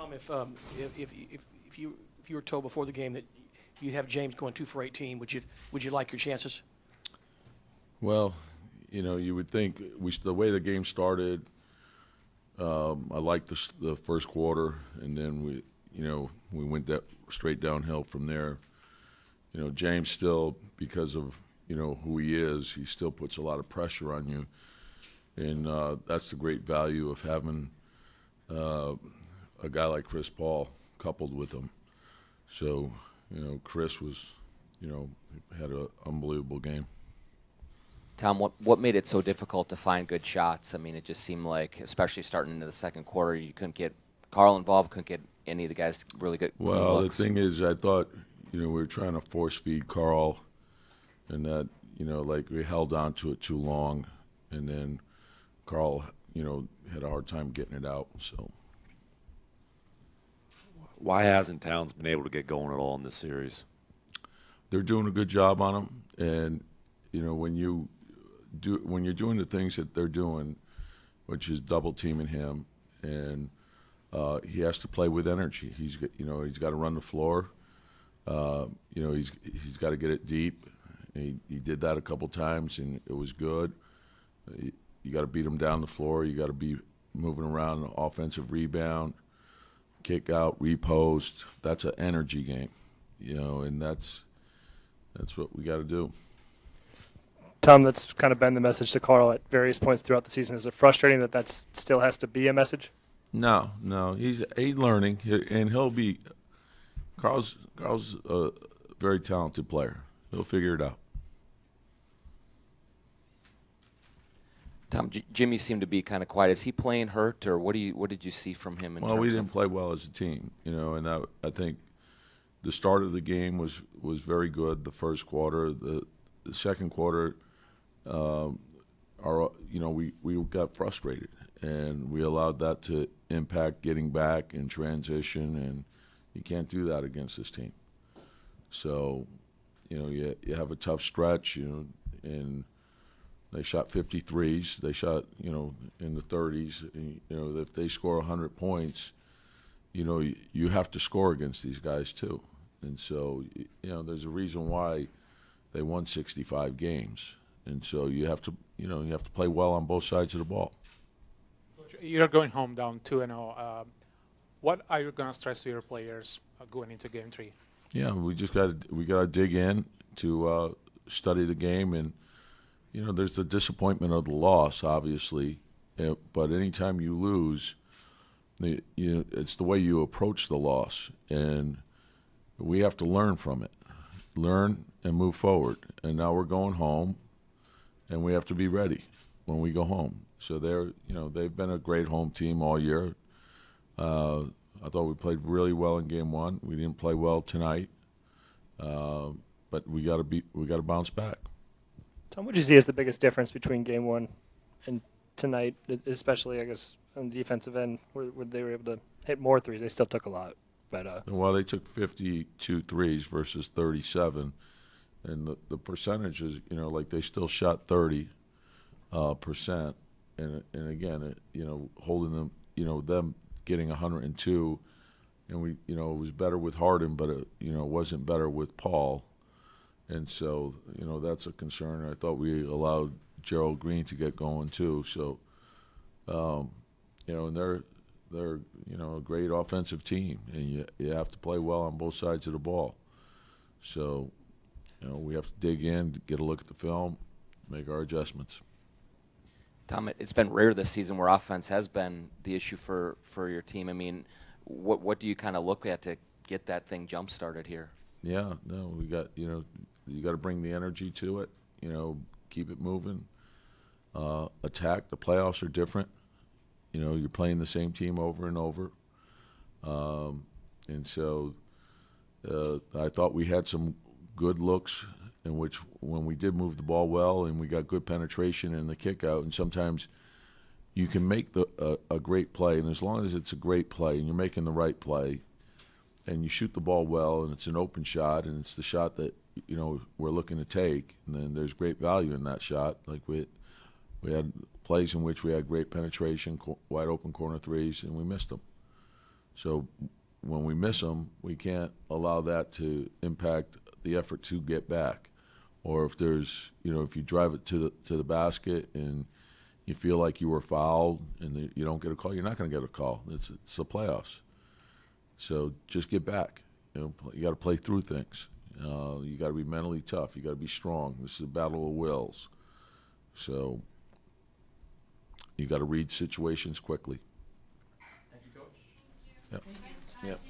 Tom, if you were told before the game that you'd have James going 2 for 18, would you like your chances? Well, you would think the way the game started. I liked the first quarter, and then we went straight downhill from there. James still, because of who he is, he still puts a lot of pressure on you, and that's the great value of having a guy like Chris Paul coupled with him. So Chris was had an unbelievable game. Tom, what made it so difficult to find good shots? I mean, it just seemed like, especially starting into the second quarter, you couldn't get Carl involved, couldn't get any of the guys really good Well, looks. The thing is, I thought, we were trying to force feed Carl, and that, like we held on to it too long, and then Carl, had a hard time getting it out. So why hasn't Towns been able to get going at all in this series? They're doing a good job on him, and when you're doing the things that they're doing, which is double teaming him, and he has to play with energy. He's got to run the floor. He's got to get it deep. He did that a couple times, and it was good. You got to beat him down the floor. You got to be moving around, the offensive rebound, kick out, repost. That's an energy game, and that's what we got to do. Tom, that's kind of been the message to Carl at various points throughout the season. Is it frustrating that still has to be a message? No, he's learning, and he'll be. Carl's a very talented player. He'll figure it out. Tom, Jimmy seemed to be kind of quiet. Is he playing hurt, or what did you see from him? Well, we didn't play well as a team, and I think the start of the game was very good. The first quarter, the second quarter, we got frustrated, and we allowed that to impact getting back in transition, and you can't do that against this team. So, you have a tough stretch, and they shot 53s. They shot, in the 30s. And, if they score 100 points, you have to score against these guys too. And so, there's a reason why they won 65 games. And so you have to play well on both sides of the ball. You're going home down 2-0. What are you going to stress to your players going into Game 3? Yeah, we got to dig in to study the game, and there's the disappointment of the loss, obviously, but anytime you lose, it's the way you approach the loss, and we have to learn from it, learn and move forward. And now we're going home, and we have to be ready when we go home. So they've been a great home team all year. I thought we played really well in Game 1. We didn't play well tonight, but we got to bounce back. Tom, what do you see as the biggest difference between Game 1 and tonight, especially, I guess, on the defensive end, where they were able to hit more threes? They still took a lot. But well, they took 52 threes versus 37, and the percentages, like they still shot 30%, and again, holding them, them getting 102, and we, it was better with Harden, but it wasn't better with Paul. And so, that's a concern. I thought we allowed Gerald Green to get going too. So, and they're a great offensive team, and you have to play well on both sides of the ball. So, we have to dig in, get a look at the film, make our adjustments. Tom, it's been rare this season where offense has been the issue for your team. I mean, what do you kind of look at to get that thing jump started here? Yeah, no, we got you got to bring the energy to it. Keep it moving. Attack. The playoffs are different. You're playing the same team over and over, and so I thought we had some good looks in which when we did move the ball well and we got good penetration in the kick out, and sometimes you can make a great play, and as long as it's a great play and you're making the right play and you shoot the ball well and it's an open shot and it's the shot that we're looking to take, and then there's great value in that shot. Like we had plays in which we had great penetration, wide open corner threes, and we missed them. So when we miss them, we can't allow that to impact the effort to get back. Or if there's, if you drive it to the basket and you feel like you were fouled and you don't get a call, you're not going to get a call. It's the playoffs. So just get back. You got to play through things. You got to be mentally tough. You got to be strong. This is a battle of wills. So you got to read situations quickly. Thank you, Coach. Yep. Yep.